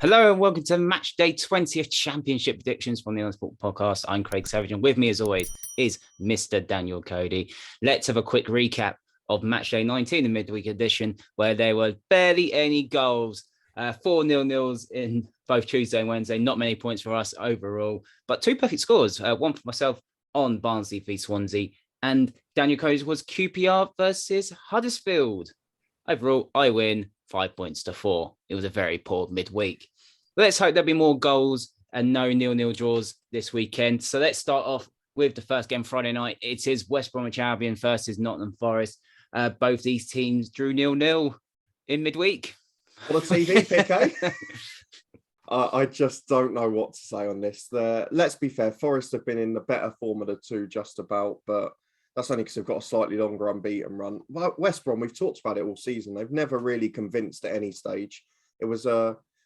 Hello and welcome to Matchday 20th Championship predictions from the Honest Sport Podcast. I'm Craig Savage, and with me, as always, is Mr. Daniel Cody. Let's have a quick recap of Matchday 19, the midweek edition, where there were barely any goals. 4-0 in both Tuesday and Wednesday. Not many points for us overall, but two perfect scores. One for myself on Barnsley v Swansea, and Daniel Cody's was QPR versus Huddersfield. Overall, I win 5 points to 4. It was a very poor midweek. Let's hope there'll be more goals and no 0-0 draws this weekend. So let's start off with the first game Friday night. It is West Bromwich Albion versus Nottingham Forest. Both these teams drew 0-0 in midweek. What a TV pick, eh? I just don't know what to say on this. Let's be fair, Forest have been in the better form of the two just about, but that's only because they've got a slightly longer unbeaten run. West Brom, we've talked about it all season. They've never really convinced at any stage. It was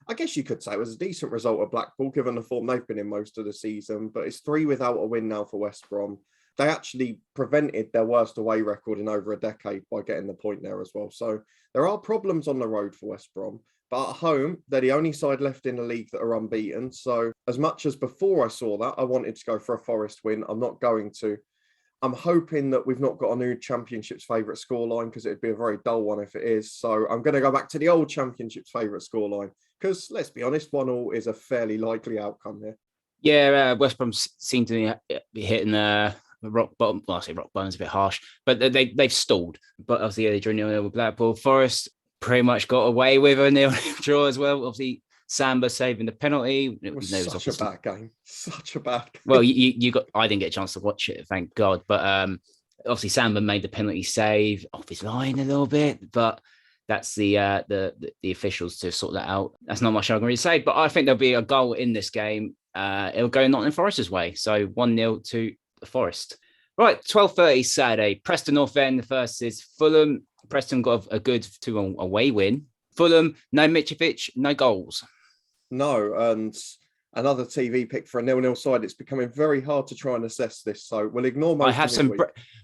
I guess you could say it was a decent result of Blackpool, given the form they've been in most of the season, but it's 3 without a win now for West Brom. They actually prevented their worst away record in over a decade by getting the point there as well. So there are problems on the road for West Brom, but at home, they're the only side left in the league that are unbeaten. So as much as before I saw that, I wanted to go for a Forest win. I'm not going to. I'm hoping that we've not got a new Championship's favourite scoreline, because it'd be a very dull one if it is. So I'm going to go back to the old Championship's favourite scoreline, because let's be honest, 1-1 is a fairly likely outcome here. Yeah, West Brom seem to be hitting the rock bottom. Well, I say rock bottom is a bit harsh, but they've stalled. But obviously, they drew 0-0 with Blackpool. Forest pretty much got away with a 0-0 draw as well. Obviously, Samba saving the penalty. It was such a bad game. Such a bad game. Well, I didn't get a chance to watch it, thank God. But obviously Samba made the penalty save off his line a little bit, but that's the officials to sort that out. That's not much I can really say. But I think there'll be a goal in this game. It'll go Nottingham Forest's way. So 1-0 to Forest. Right, 12:30 Saturday. Preston North End versus Fulham. Preston got a good 2-1 away win. Fulham, no Mitrovic, no goals. No, and another TV pick for a 0-0 side. It's becoming very hard to try and assess this, so we'll ignore most. I have some.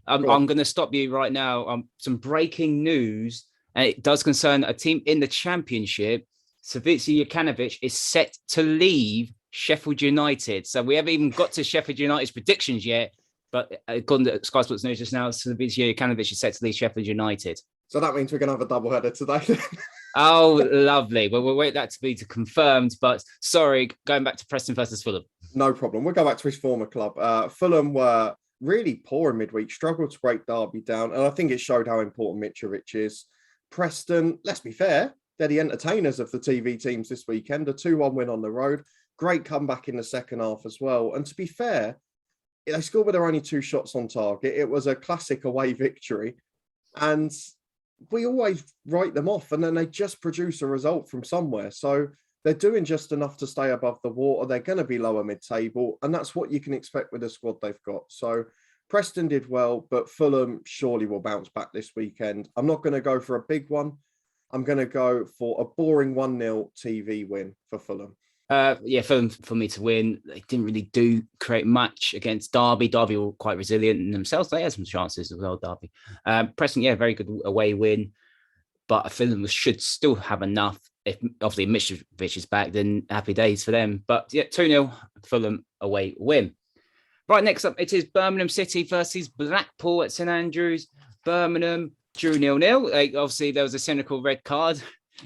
I'm going to stop you right now. Some breaking news, and it does concern a team in the Championship. Savica Jokanovic is set to leave Sheffield United. So we haven't even got to Sheffield United's predictions yet. But according to Sky Sports News just now, Savica Jokanovic is set to leave Sheffield United. So that means we're going to have a doubleheader today. Oh, lovely. Well, we'll wait that to be confirmed. But sorry, going back to Preston versus Fulham. No problem. We'll go back to his former club. Fulham were really poor in midweek, struggled to break Derby down. And I think it showed how important Mitrovic is. Preston, let's be fair, they're the entertainers of the TV teams this weekend. A 2-1 win on the road. Great comeback in the second half as well. And to be fair, they scored with their only 2 shots on target. It was a classic away victory. And we always write them off, and then they just produce a result from somewhere. So they're doing just enough to stay above the water. They're going to be lower mid-table, and that's what you can expect with the squad they've got. So Preston did well, but Fulham surely will bounce back this weekend. I'm not going to go for a big one. I'm going to go for a boring 1-0 TV win for Fulham. Fulham for me to win. They didn't really create much against Derby. Derby were quite resilient in themselves. They had some chances as well, Derby. Preston, very good away win. But Fulham should still have enough. If obviously Mitrovic is back, then happy days for them. But 2-0 Fulham away win. Right, next up, it is Birmingham City versus Blackpool at St Andrews. Birmingham drew 0-0. Obviously, there was a cynical red card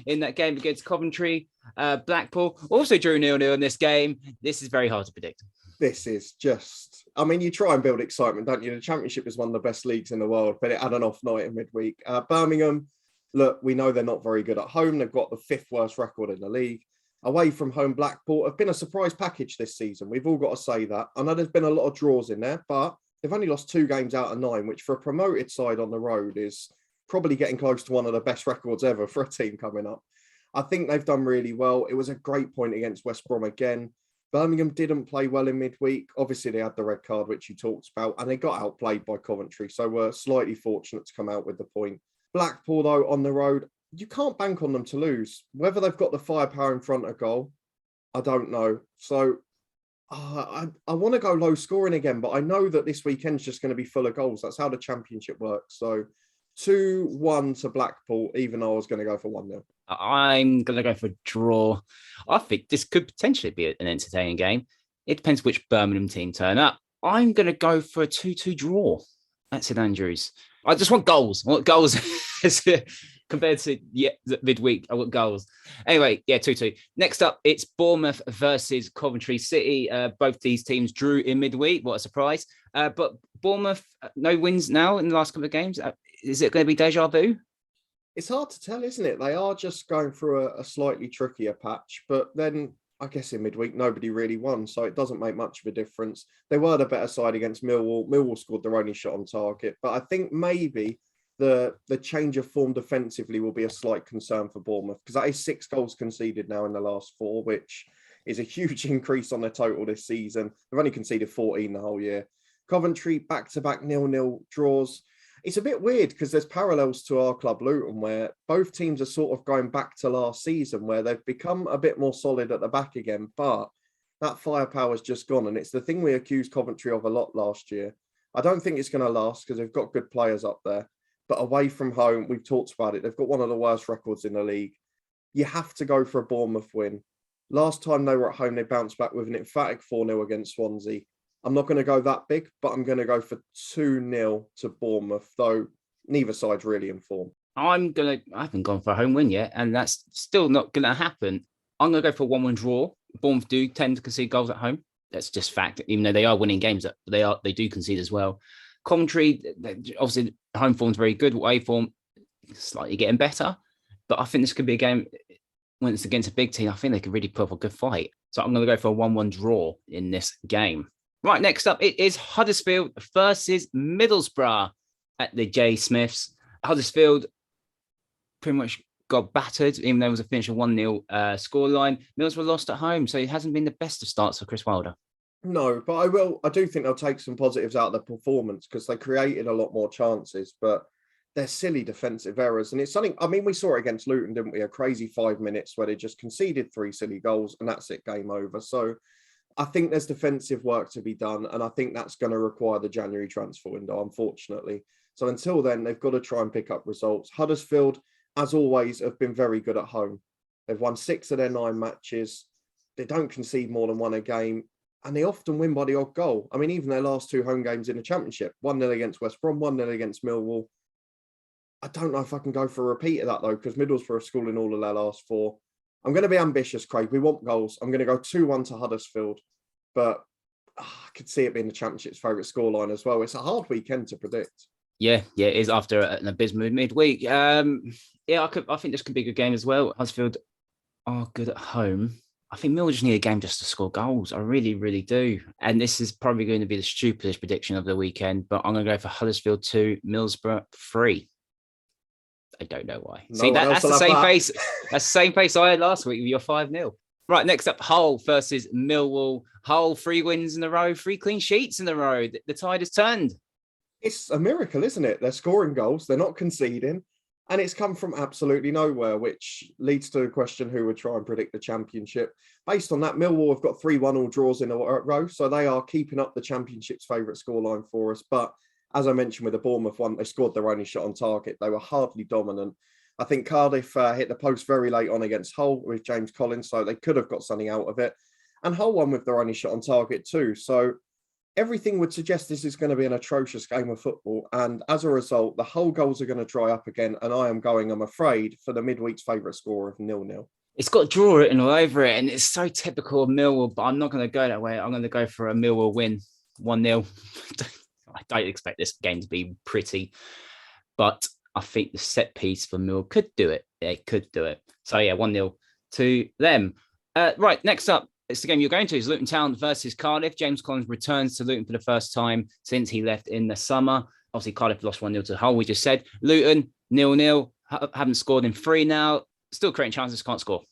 in that game against Coventry. Blackpool also drew 0-0 in this game. This is very hard to predict. This is just, you try and build excitement, don't you? The Championship is one of the best leagues in the world, but it had an off night in midweek. Birmingham, look, we know they're not very good at home. They've got the 5th worst record in the league. Away from home, Blackpool have been a surprise package this season. We've all got to say that. I know there's been a lot of draws in there, but they've only lost 2 games out of 9, which for a promoted side on the road is probably getting close to one of the best records ever for a team coming up. I think they've done really well. It was a great point against West Brom again. Birmingham didn't play well in midweek. Obviously, they had the red card, which you talked about, and they got outplayed by Coventry. So we're slightly fortunate to come out with the point. Blackpool, though, on the road, you can't bank on them to lose. Whether they've got the firepower in front of goal, I don't know. So I want to go low scoring again, but I know that this weekend's just going to be full of goals. That's how the Championship works. So 2-1 to Blackpool, even though I was going to go for 1-0. I'm going to go for a draw. I think this could potentially be an entertaining game. It depends which Birmingham team turn up. I'm going to go for a 2-2 draw at St Andrews. I just want goals. I want goals compared to midweek. I want goals. Anyway, 2-2. Next up, it's Bournemouth versus Coventry City. Both these teams drew in midweek. What a surprise. But Bournemouth, no wins now in the last couple of games. Is it going to be deja vu? It's hard to tell, isn't it? They are just going through a slightly trickier patch, but then I guess in midweek, nobody really won, so it doesn't make much of a difference. They were the better side against Millwall. Millwall scored their only shot on target, but I think maybe the change of form defensively will be a slight concern for Bournemouth, because that is 6 goals conceded now in the last 4, which is a huge increase on their total this season. They've only conceded 14 the whole year. Coventry, back-to-back 0-0 draws. It's a bit weird because there's parallels to our club, Luton, where both teams are sort of going back to last season, where they've become a bit more solid at the back again, but that firepower's just gone. And it's the thing we accused Coventry of a lot last year. I don't think it's going to last because they've got good players up there, but away from home, we've talked about it. They've got one of the worst records in the league. You have to go for a Bournemouth win. Last time they were at home, they bounced back with an emphatic 4-0 against Swansea. I'm not going to go that big, but I'm going to go for 2-0 to Bournemouth, though neither side's really in form. I haven't gone for a home win yet, and that's still not going to happen. I'm going to go for a 1-1 draw. Bournemouth do tend to concede goals at home. That's just fact, even though they are winning games, they do concede as well. Coventry, obviously, home form's very good. Away form, slightly getting better. But I think this could be a game, when it's against a big team, I think they could really put up a good fight. So I'm going to go for a 1-1 draw in this game. Right, next up, it is Huddersfield versus Middlesbrough at the J. Smiths. Huddersfield pretty much got battered, even though it was a finish of 1-0 scoreline. Middlesbrough lost at home, so it hasn't been the best of starts for Chris Wilder. No, but I do think they'll take some positives out of the performance because they created a lot more chances, but they're silly defensive errors. And it's something, I mean, we saw it against Luton, didn't we? A crazy 5 minutes where they just conceded 3 silly goals and that's it, game over. So I think there's defensive work to be done, and I think that's going to require the January transfer window, unfortunately. So until then, they've got to try and pick up results. Huddersfield, as always, have been very good at home. They've won 6 of their 9 matches. They don't concede more than 1 a game, and they often win by the odd goal. I mean, even their last 2 home games in the Championship, 1-0 against West Brom, 1-0 against Millwall. I don't know if I can go for a repeat of that, though, because Middlesbrough are schooling all of their last 4. I'm going to be ambitious, Craig. We want goals. I'm going to go 2-1 to Huddersfield. But I could see it being the Championship's favourite scoreline as well. It's a hard weekend to predict. Yeah, it is after an abysmal midweek. I think this could be a good game as well. Huddersfield are good at home. I think Mill just need a game just to score goals. I really, really do. And this is probably going to be the stupidest prediction of the weekend, but I'm going to go for Huddersfield 2, Middlesbrough 3. I don't know why. See, that's the same face. That's the same face I had last week with your 5-0. Right, next up, Hull versus Millwall. Hull, 3 wins in a row, 3 clean sheets in a row. The tide has turned. It's a miracle, isn't it? They're scoring goals, they're not conceding, and it's come from absolutely nowhere, which leads to the question who would try and predict the Championship. Based on that, Millwall have got 3 1-all draws in a row, so they are keeping up the Championship's favourite scoreline for us. But as I mentioned with the Bournemouth one, they scored their only shot on target. They were hardly dominant. I think Cardiff hit the post very late on against Hull with James Collins, so they could have got something out of it. And Hull won with their only shot on target too. So everything would suggest this is going to be an atrocious game of football. And as a result, the Hull goals are going to dry up again. And I am going, I'm afraid, for the midweek's favourite score of 0-0. It's got draw written all over it, and it's so typical of Millwall, but I'm not going to go that way. I'm going to go for a Millwall win, 1-0. I don't expect this game to be pretty, but I think the set piece for Mill could do it. They could do it. So, 1-0 to them. Right, next up, it's the game you're going to. Is Luton Town versus Cardiff. James Collins returns to Luton for the first time since he left in the summer. Obviously, Cardiff lost 1-0 to Hull, we just said. Luton, 0-0. Haven't scored in 3 now. Still creating chances, can't score.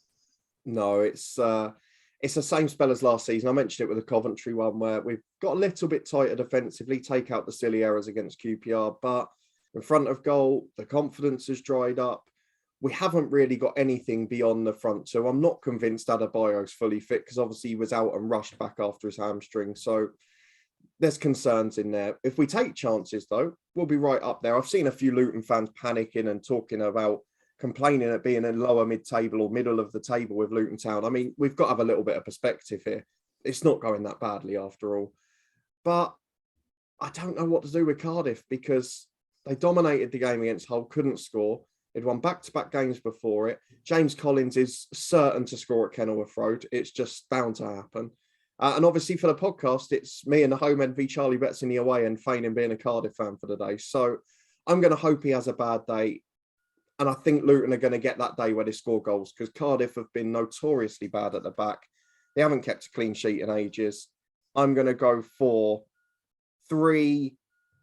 No, it's the same spell as last season. I mentioned it with the Coventry one where we've got a little bit tighter defensively, take out the silly errors against QPR, but in front of goal, the confidence has dried up. We haven't really got anything beyond the front. So I'm not convinced Adebayo's fully fit because obviously he was out and rushed back after his hamstring. So there's concerns in there. If we take chances, though, we'll be right up there. I've seen a few Luton fans panicking and talking about complaining at being in lower mid-table or middle of the table with Luton Town. I mean, we've got to have a little bit of perspective here. It's not going that badly after all. But I don't know what to do with Cardiff because they dominated the game against Hull, couldn't score. They'd won back-to-back games before it. James Collins is certain to score at Kenilworth Road. It's just bound to happen. And obviously for the podcast, it's me and the home end v Charlie Betts in the away end, feigning being a Cardiff fan for the day. So I'm going to hope he has a bad day. And I think Luton are going to get that day where they score goals because Cardiff have been notoriously bad at the back. They haven't kept a clean sheet in ages. I'm going to go for 3-1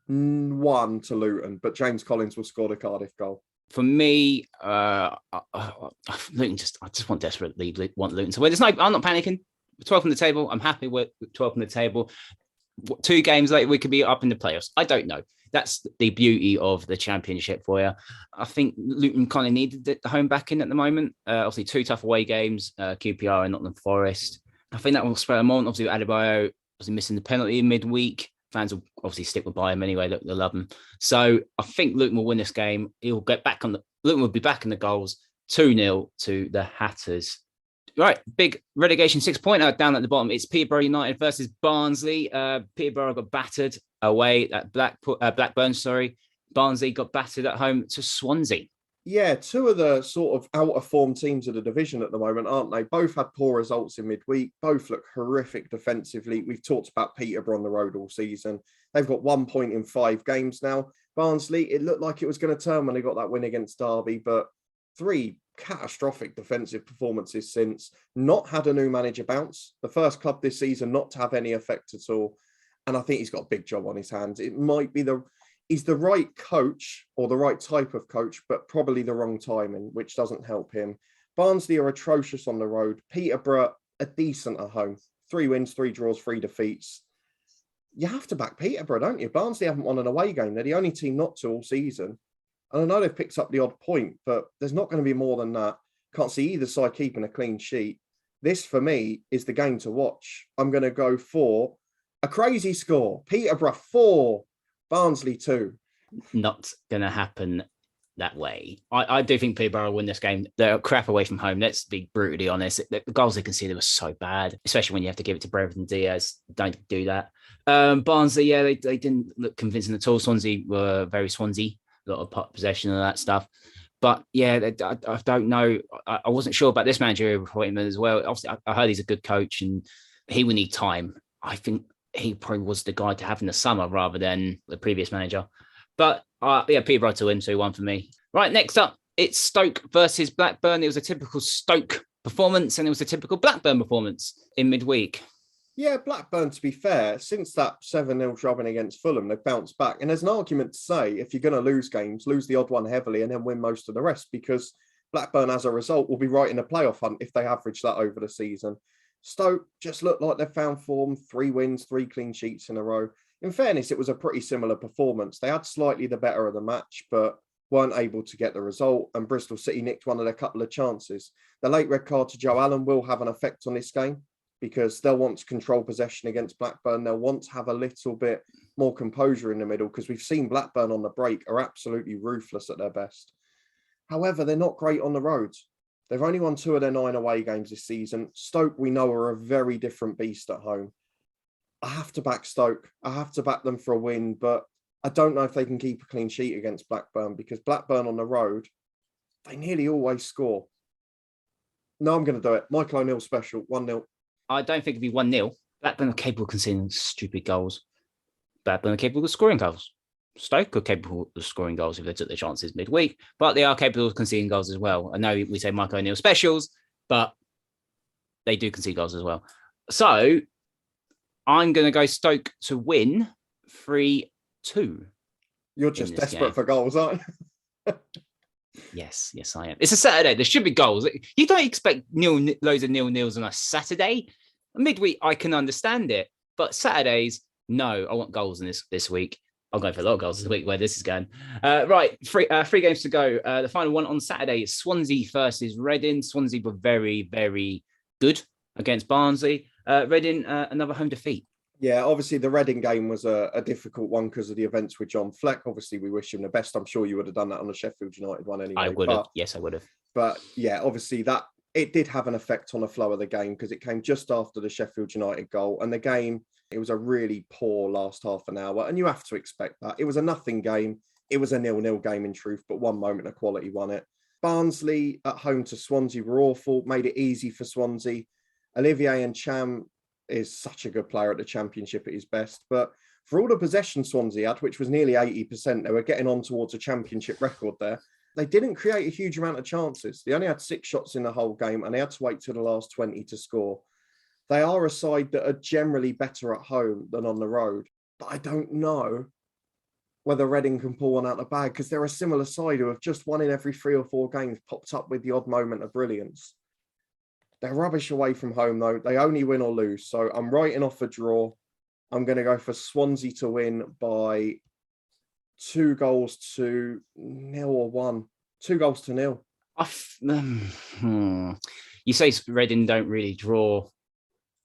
to Luton, but James Collins will score the Cardiff goal. For me, Luton I just want desperately want Luton to win. I'm not panicking. 12th on the table. I'm happy with 12th on the table. 2 games later, we could be up in the playoffs. I don't know. That's the beauty of the Championship for you. I think Luton kind of needed the home backing at the moment. Obviously, 2 tough away games, QPR and Nottingham Forest. I think that will spur them on. Obviously, Adebayo obviously missing the penalty in midweek. Fans will obviously stick with by him anyway. They love him. So I think Luton will win this game. Luton will be back in the goals. 2-0 to the Hatters. Right, big relegation 6-pointer down at the bottom. It's Peterborough United versus Barnsley. Peterborough got battered away at Blackburn. Barnsley got battered at home to Swansea. Yeah, 2 of the sort of out-of-form teams of the division at the moment, aren't they? Both had poor results in midweek. Both look horrific defensively. We've talked about Peterborough on the road all season. They've got 1 point in 5 games now. Barnsley, it looked like it was going to turn when they got that win against Derby, but 3 catastrophic defensive performances since. Not had a new manager bounce. The first club this season not to have any effect at all. And I think he's got a big job on his hands. It might be he's the right coach or the right type of coach, but probably the wrong timing, which doesn't help him. Barnsley are atrocious on the road. Peterborough are decent at home. 3 wins, 3 draws, 3 defeats. You have to back Peterborough, don't you? Barnsley haven't won an away game. They're the only team not to all season. And I know they've picked up the odd point, but there's not going to be more than that. Can't see either side keeping a clean sheet. This, for me, is the game to watch. I'm going to go for a crazy score. Peterborough 4, Barnsley 2. Not going to happen that way. I do think Peterborough will win this game. They're crap away from home. Let's be brutally honest. The goals they conceded were so bad, especially when you have to give it to Brereton Diaz. Don't do that. Barnsley, yeah, they didn't look convincing at all. Swansea were very Swansea. A lot of possession and that stuff. But yeah, I don't know. I wasn't sure about this managerial appointment as well. Obviously, I heard he's a good coach and he will need time. I think he probably was the guy to have in the summer rather than the previous manager. But yeah, Peterborough to win 2-1 for me. Right, next up, it's Stoke versus Blackburn. It was a typical Stoke performance and it was a typical Blackburn performance in midweek. Yeah, Blackburn, to be fair, since that 7-0 drubbing against Fulham, they've bounced back. And there's an argument to say, if you're going to lose games, lose the odd one heavily and then win most of the rest, because Blackburn, as a result, will be right in the playoff hunt if they average that over the season. Stoke just looked like they've found form, 3 wins, 3 clean sheets in a row. In fairness, it was a pretty similar performance. They had slightly the better of the match, but weren't able to get the result. And Bristol City nicked one of their couple of chances. The late red card to Joe Allen will have an effect on this game, because they'll want to control possession against Blackburn. They'll want to have a little bit more composure in the middle, because we've seen Blackburn on the break are absolutely ruthless at their best. However, they're not great on the road. They've only won 2 of their 9 away games this season. Stoke, we know, are a very different beast at home. I have to back Stoke. I have to back them for a win, but I don't know if they can keep a clean sheet against Blackburn, because Blackburn on the road, they nearly always score. No, I'm going to do it. Michael O'Neill special, 1-0. I don't think it'd be 1-0. Blackburn are capable of conceding stupid goals. Blackburn are capable of scoring goals. Stoke are capable of scoring goals if they took their chances midweek, but they are capable of conceding goals as well. I know we say Michael O'Neill specials, but they do concede goals as well. So I'm going to go Stoke to win 3-2. You're just desperate for goals, aren't you? Yes, I am. It's a Saturday. There should be goals. You don't expect loads of 0-0s on a Saturday. Midweek, I can understand it. But Saturdays, no. I want goals in this week. I'm going for a lot of goals this week where this is going. Right, 3 games to go. The final one on Saturday is Swansea versus Reading. Swansea were very, very good against Barnsley. Reading, another home defeat. Yeah, obviously the Reading game was a difficult one because of the events with John Fleck. Obviously, we wish him the best. I'm sure you would have done that on the Sheffield United one I anyway. would have. Yes, I would have. But yeah, obviously that it did have an effect on the flow of the game because it came just after the Sheffield United goal. And the game, it was a really poor last half an hour. And you have to expect that. It was a nothing game. It was a 0-0 game in truth, but one moment of quality won it. Barnsley at home to Swansea were awful, made it easy for Swansea. Olivier Ntcham is such a good player at the Championship at his best. But for all the possession Swansea had, which was nearly 80%, they were getting on towards a Championship record there. They didn't create a huge amount of chances. They only had 6 shots in the whole game and they had to wait till the last 20 to score. They are a side that are generally better at home than on the road. But I don't know whether Reading can pull one out of the bag because they're a similar side who have just won in every 3 or 4 games, popped up with the odd moment of brilliance. They're rubbish away from home, though. They only win or lose. So I'm writing off a draw. I'm going to go for Swansea to win by 2-0 or 1. 2-0. You say Reading don't really draw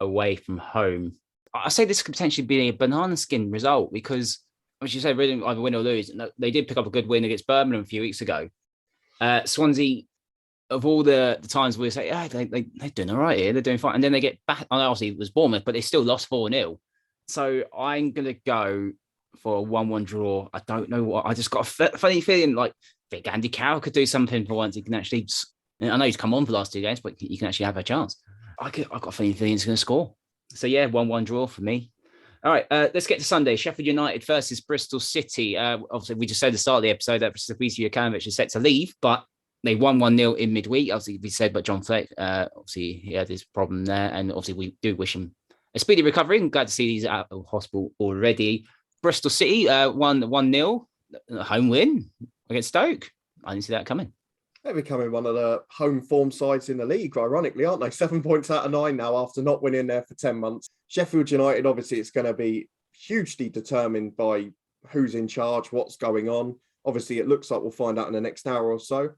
away from home. I say this could potentially be a banana skin result because, as you say, Reading either win or lose. They did pick up a good win against Birmingham a few weeks ago. Swansea, of all the times we say, they're doing all right here, they're doing fine. And then they get back, obviously it was Bournemouth, but they still lost 4-0. So I'm going to go for a 1-1 draw. I don't know what. I just got a funny feeling like Vic Andy Carroll could do something for once. He can actually, I know he's come on for the last 2 games, but he can actually have a chance. I've got a funny feeling he's going to score. So yeah, 1-1 draw for me. All right, let's get to Sunday. Sheffield United versus Bristol City. Obviously, we just said at the start of the episode that Slavisa Jokanovic is set to leave, but they won 1-0 in midweek. Obviously, we said, but John Fleck, obviously, he had his problem there. And obviously, we do wish him a speedy recovery. I'm glad to see he's out of hospital already. Bristol City won 1-0, home win against Stoke. I didn't see that coming. They're becoming one of the home form sides in the league, ironically, aren't they? 7 points out of 9 now after not winning there for 10 months. Sheffield United, obviously, it's going to be hugely determined by who's in charge, what's going on. Obviously, it looks like we'll find out in the next hour or so.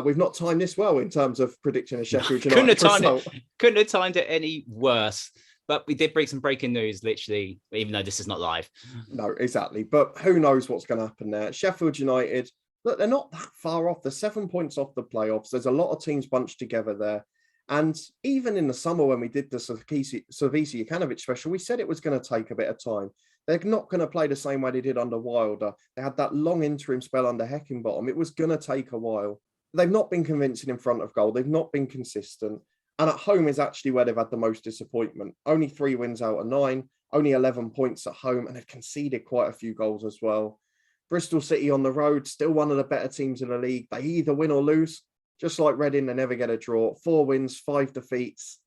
We've not timed this well in terms of predicting a Sheffield United result. Couldn't have timed it any worse. But we did break some breaking news, literally, even though this is not live. No, exactly. But who knows what's going to happen there. Sheffield United, look, they're not that far off. They're 7 points off the playoffs. There's a lot of teams bunched together there. And even in the summer when we did the Slavisa Jokanovic special, we said it was going to take a bit of time. They're not going to play the same way they did under Wilder. They had that long interim spell under Heckingbottom. It was going to take a while. They've not been convincing in front of goal. They've not been consistent. And at home is actually where they've had the most disappointment. Only 3 wins out of 9, only 11 points at home, and they've conceded quite a few goals as well. Bristol City on the road, still one of the better teams in the league. They either win or lose. Just like Reading, they never get a draw. 4 wins, 5 defeats.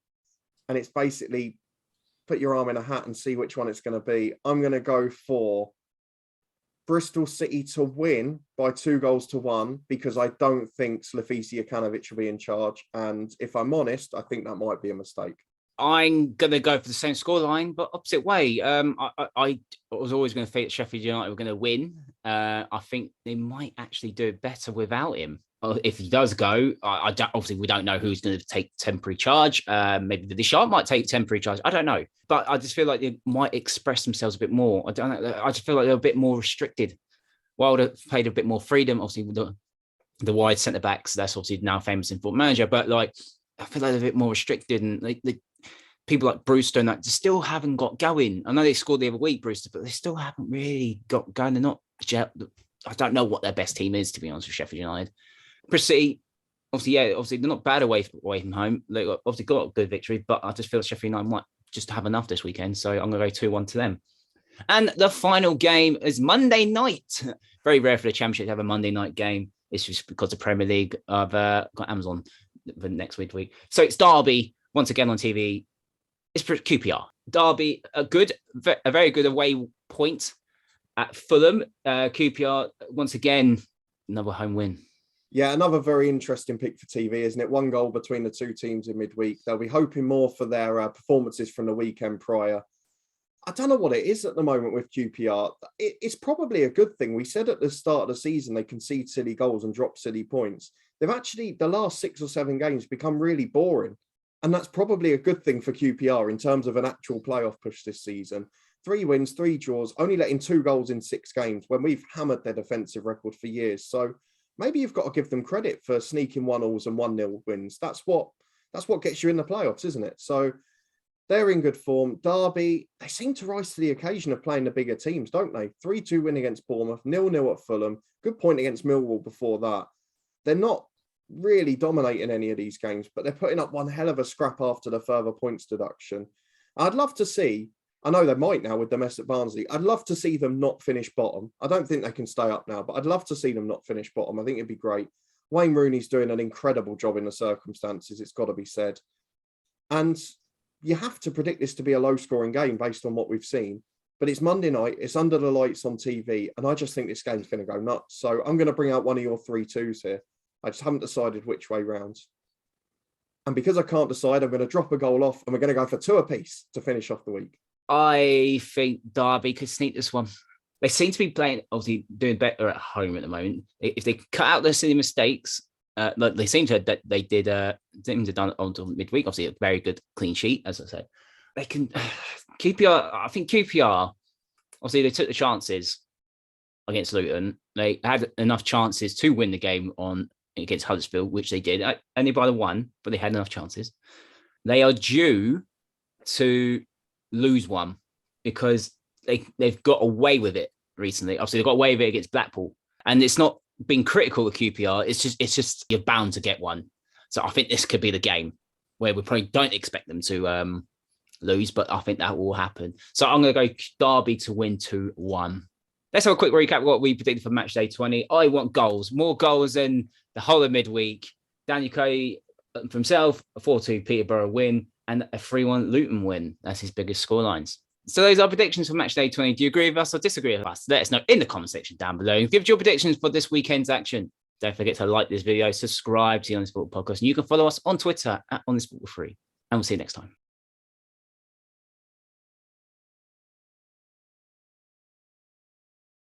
And it's basically put your arm in a hat and see which one it's going to be. I'm going to go for Bristol City to win by 2-1 because I don't think Slavisa Jokanovic will be in charge. And if I'm honest, I think that might be a mistake. I'm going to go for the same scoreline, but opposite way. I was always going to think that Sheffield United were going to win. I think they might actually do it better without him. If he does go, obviously we don't know who's going to take temporary charge. Maybe the Deschamps might take temporary charge. I don't know. But I just feel like they might express themselves a bit more. I don't know. I just feel like they're a bit more restricted. Wilder played a bit more freedom, obviously, with the wide centre-backs. That's obviously now famous in Football Manager. But like, I feel like they're a bit more restricted. And they people like Brewster and that still haven't got going. I know they scored the other week, Brewster, but they still haven't really got going. They're not. I don't know what their best team is, to be honest, with Sheffield United. City, obviously they're not bad away from home. They obviously got a good victory, but I just feel Sheffield United might just have enough this weekend. So I'm going to go 2-1 to them. And the final game is Monday night. Very rare for the Championship to have a Monday night game. It's just because the Premier League have got Amazon for next week. So it's Derby once again on TV. It's QPR. Derby, a very good away point at Fulham. QPR once again, another home win. Yeah, another very interesting pick for TV, isn't it? 1 goal between the 2 teams in midweek. They'll be hoping more for their performances from the weekend prior. I don't know what it is at the moment with QPR. It's probably a good thing. We said at the start of the season they concede silly goals and drop silly points. They've actually, the last 6 or 7 games, become really boring. And that's probably a good thing for QPR in terms of an actual playoff push this season. 3 wins, 3 draws, only letting 2 goals in 6 games when we've hammered their defensive record for years. So maybe you've got to give them credit for sneaking 1-1s and 1-0 wins. That's what gets you in the playoffs, isn't it? So they're in good form. Derby, they seem to rise to the occasion of playing the bigger teams, don't they? 3-2 win against Bournemouth, 0-0 at Fulham, good point against Millwall before that. They're not really dominating any of these games, but they're putting up one hell of a scrap after the further points deduction. I'd love to see, I know they might now with the mess at Barnsley, I'd love to see them not finish bottom. I don't think they can stay up now, but I'd love to see them not finish bottom. I think it'd be great. Wayne Rooney's doing an incredible job in the circumstances, it's got to be said. And you have to predict this to be a low-scoring game based on what we've seen. But it's Monday night, it's under the lights on TV, and I just think this game's going to go nuts. So I'm going to bring out one of your 3-2s here. I just haven't decided which way round. And because I can't decide, I'm going to drop a goal off, and we're going to go for 2 apiece to finish off the week. I think Derby could sneak this one. They seem to be playing, obviously, doing better at home at the moment. If they cut out their silly mistakes, like they seem to have done it until midweek. Obviously, a very good clean sheet, as I said. They can QPR. I think QPR. Obviously, they took the chances against Luton. They had enough chances to win the game against Huddersfield, which they did, only by the 1, but they had enough chances. They are due to lose one because they've got away with it recently. Obviously, they got away with it against Blackpool, and it's not being critical of QPR. It's just you're bound to get one. So I think this could be the game where we probably don't expect them to lose, but I think that will happen. So I'm going to go Derby to win 2-1. Let's have a quick recap of what we predicted for match day 20. I want goals, more goals than the whole of midweek. Daniel Kay for himself, a 4-2 Peterborough win and a 3-1 Luton win. That's his biggest scorelines. So those are predictions for match day 20. Do you agree with us or disagree with us? Let us know in the comment section down below. Give us your predictions for this weekend's action. Don't forget to like this video, subscribe to the On This Football Podcast, and you can follow us on Twitter at On This Football Free. And we'll see you next time.